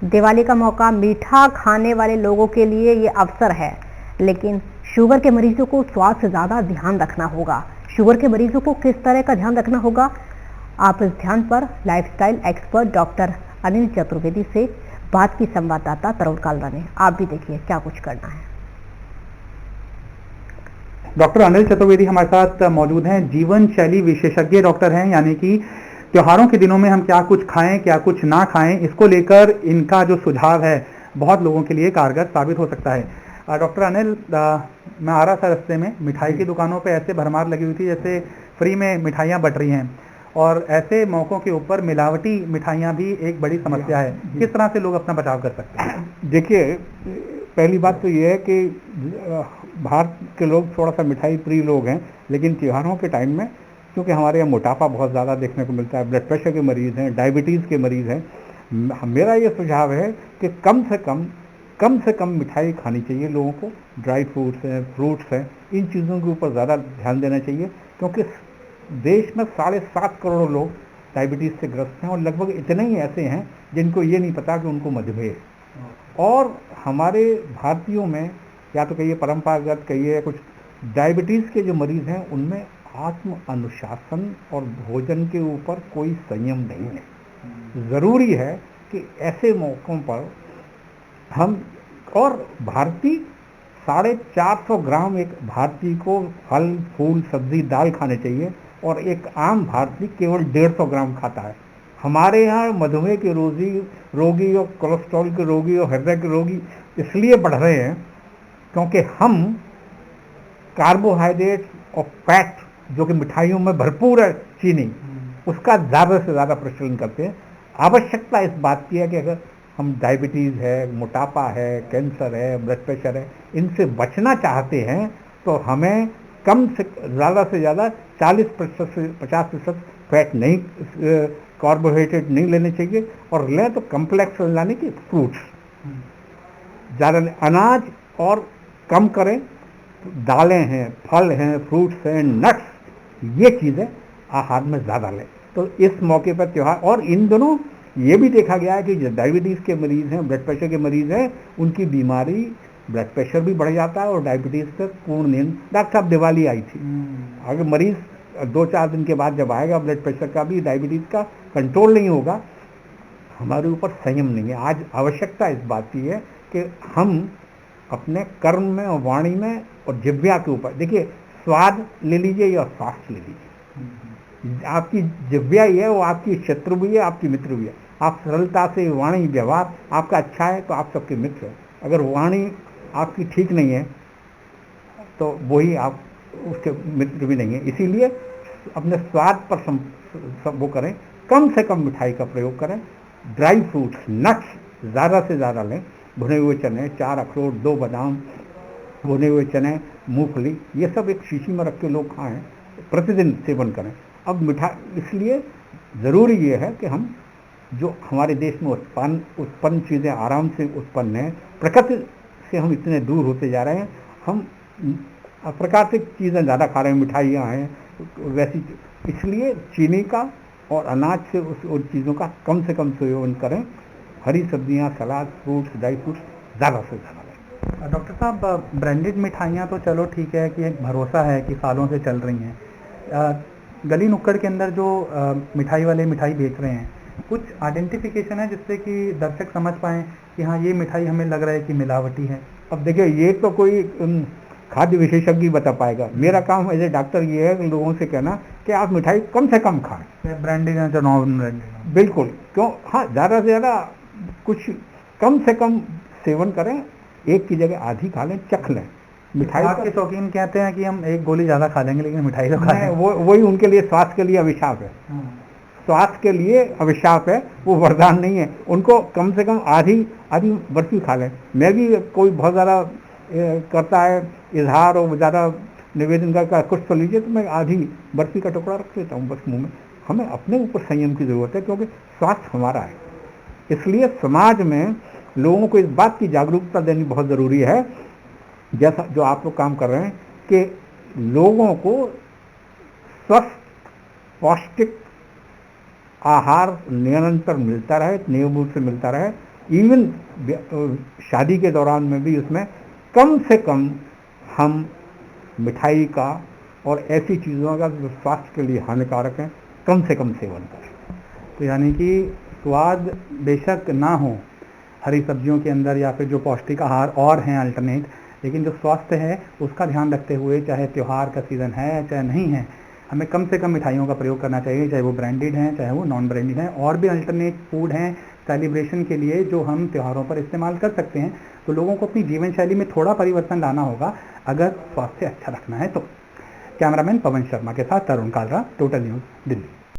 दिवाली का मौका मीठा खाने वाले लोगों के लिए ये अवसर है, लेकिन शुगर के मरीजों को स्वाद से ज़्यादा ध्यान रखना होगा। शुगर के मरीजों को किस तरह का ध्यान रखना होगा, आप इस ध्यान पर lifestyle expert doctor Anil Chaturvedi से बात की संवाददाता तरुण कालरा ने। आप भी देखिए क्या कुछ करना है। डॉक्टर अनिल चतुर्वेदी हमारे साथ मौजूद हैं। जीवन शैली विशेषज्ञ डॉक्टर हैं, यानी कि त्योहारों के दिनों में हम क्या कुछ खाएं क्या कुछ ना खाएं, इसको लेकर इनका जो सुझाव है बहुत लोगों के लिए कारगर साबित हो सकता है। डॉक्टर अनिल, मैं आ रहा था रास्ते में, मिठाई की दुकानों पे ऐसे भरमार लगी हुई थी जैसे फ्री में मिठाइयाँ बट रही हैं, और ऐसे मौक़ों के ऊपर मिलावटी मिठाइयाँ भी एक बड़ी समस्या है। किस तरह से लोग अपना बचाव कर सकते हैं? देखिए, पहली बात तो ये है कि भारत के लोग थोड़ा सा मिठाई प्रिय लोग हैं, लेकिन त्योहारों के टाइम में क्योंकि हमारे यहाँ मोटापा बहुत ज़्यादा देखने को मिलता है, ब्लड प्रेशर के मरीज़ हैं, डायबिटीज़ के मरीज़ हैं, मेरा ये सुझाव है कि कम से कम मिठाई खानी चाहिए लोगों को। ड्राई फ्रूट्स हैं, फ्रूट्स हैं, इन चीज़ों के ऊपर ज़्यादा ध्यान देना चाहिए, क्योंकि देश में 7.5 करोड़ लोग डायबिटीज़ से ग्रस्त हैं और लगभग इतने ही ऐसे हैं जिनको ये नहीं पता कि उनको मधुमेह। और हमारे भारतीयों में, या तो कहिए परंपरागत कहिए, कुछ डायबिटीज़ के जो मरीज़ हैं उनमें आत्म अनुशासन और भोजन के ऊपर कोई संयम नहीं है। ज़रूरी है कि ऐसे मौक़ों पर हम, और भारतीय 450 ग्राम एक भारतीय को फल फूल सब्जी दाल खाने चाहिए, और एक आम भारतीय केवल 150 ग्राम खाता है। हमारे यहाँ मधुमेह के रोगी और कोलेस्ट्रॉल के रोगी और हृदय के रोगी इसलिए बढ़ रहे हैं क्योंकि हम कार्बोहाइड्रेट और फैट, जो कि मिठाइयों में भरपूर है, चीनी, उसका ज़्यादा से ज़्यादा प्रचलन करते हैं। आवश्यकता इस बात की है कि अगर हम डायबिटीज़ है, मोटापा है, कैंसर है, ब्लड प्रेशर है, इनसे बचना चाहते हैं तो हमें कम से ज़्यादा 40% से 50% फैट नहीं, कार्बोहाइड्रेट नहीं लेने चाहिए, और लें तो कम्प्लेक्स यानी कि फ्रूट्स ज़्यादा, अनाज और कम करें, दालें हैं, फल हैं, फ्रूट्स हैं, नट्स, ये चीज़ें आहार में ज़्यादा लें। तो इस मौके पर त्यौहार, और इन दोनों ये भी देखा गया है कि जो डायबिटीज़ के मरीज़ हैं, ब्लड प्रेशर के मरीज़ हैं, उनकी बीमारी, ब्लड प्रेशर भी बढ़ जाता है और डायबिटीज़ पर पूर्ण नियंत्रण। डॉक्टर साहब, दिवाली आई थी, अगर मरीज़ 2-4 दिन के बाद जब आएगा, ब्लड प्रेशर का भी, डायबिटीज़ का कंट्रोल नहीं होगा, हमारे ऊपर संयम नहीं है। आज आवश्यकता इस बात की है कि हम अपने कर्म में और वाणी में और जिह्वा के ऊपर, देखिए, स्वाद ले लीजिए या स्वास्थ्य ले लीजिए, आपकी जिह्वा ही है, वो आपकी शत्रु भी है, आपकी मित्र भी है। आप सरलता से वाणी व्यवहार आपका अच्छा है तो आप सबके मित्र हैं, अगर वाणी आपकी ठीक नहीं है तो वही आप उसके मित्र भी नहीं है। इसीलिए अपने स्वाद पर सब वो करें, कम से कम मिठाई का प्रयोग करें, ड्राई फ्रूट्स, नट्स ज़्यादा से ज़्यादा लें, भुने हुए चने, 4 अखरोट, 2 बादाम, भुने हुए चने, मूंगफली, ये सब एक शीशी में रख के लोग खाएं, प्रतिदिन सेवन करें। अब मिठाई, इसलिए ज़रूरी ये है कि हम जो हमारे देश में उत्पन्न चीज़ें आराम से उत्पन्न हैं, प्रकृति से हम इतने दूर होते जा रहे हैं, हम अप्राकृतिक चीज़ें ज़्यादा खा रहे हैं, मिठाइयाँ हैं वैसी, इसलिए चीनी का और अनाज से उन चीज़ों का कम से कम सेवन करें। हरी सब्जियां, सलाद, फ्रूट्स, ड्राई फ्रूट्स ज़्यादा से ज़्यादा लें। डॉक्टर साहब, ब्रांडेड मिठाइयाँ तो चलो ठीक है कि एक भरोसा है कि सालों से चल रही हैं, गली नुक्कड़ के अंदर जो मिठाई वाले मिठाई बेच रहे हैं, कुछ आइडेंटिफिकेशन है जिससे कि दर्शक समझ पाएँ कि हाँ, ये मिठाई हमें लग रहा है कि मिलावटी है? अब देखिए, ये तो कोई खाद्य विशेषज्ञ बता पाएगा। मेरा काम एज ए डॉक्टर ये है लोगों से कहना कि आप मिठाई कम से कम खाएं, ब्रांडेड या नॉन ब्रांडेड। बिल्कुल, क्यों, हाँ, ज़्यादा से ज़्यादा कुछ कम से कम सेवन करें, एक की जगह आधी खा लें, चख लें। मिठाई के शौकीन कहते हैं कि हम एक गोली ज़्यादा खा लेंगे लेकिन मिठाई तो खा लें, वही उनके लिए स्वास्थ्य के लिए अभिशाप है। स्वास्थ्य के लिए अभिशाप है, वो वरदान नहीं है। उनको कम से कम आधी बर्फी खा लें। मैं भी, कोई बहुत ज़्यादा करता है इजहार और ज़्यादा निवेदन का कुछ तो लीजिए, तो मैं आधी बर्फी का टुकड़ा रख लेता हूँ बस मुँह में। हमें अपने ऊपर संयम की ज़रूरत है, क्योंकि स्वास्थ्य हमारा है। इसलिए समाज में लोगों को इस बात की जागरूकता देनी बहुत ज़रूरी है, जैसा जो आप लोग काम कर रहे हैं, कि लोगों को स्वस्थ पौष्टिक आहार निरंतर मिलता रहे, नियमित से मिलता रहे, इवन शादी के दौरान में भी उसमें कम से कम हम मिठाई का और ऐसी चीज़ों का जो स्वास्थ्य के लिए हानिकारक हैं कम से कम सेवन करें। तो यानी कि स्वाद बेशक ना हो हरी सब्जियों के अंदर या फिर जो पौष्टिक आहार और हैं अल्टरनेट, लेकिन जो स्वास्थ्य है उसका ध्यान रखते हुए, चाहे त्यौहार का सीज़न है चाहे नहीं है, हमें कम से कम मिठाइयों का प्रयोग करना चाहिए, चाहे वो ब्रांडेड हैं चाहे वो नॉन ब्रांडेड हैं। और भी अल्टरनेट फूड हैं सेलिब्रेशन के लिए जो हम त्योहारों पर इस्तेमाल कर सकते हैं। तो लोगों को अपनी जीवन शैली में थोड़ा परिवर्तन लाना होगा अगर स्वास्थ्य अच्छा रखना है तो। कैमरामैन पवन शर्मा के साथ तरुण कालरा, टोटल न्यूज़, दिल्ली।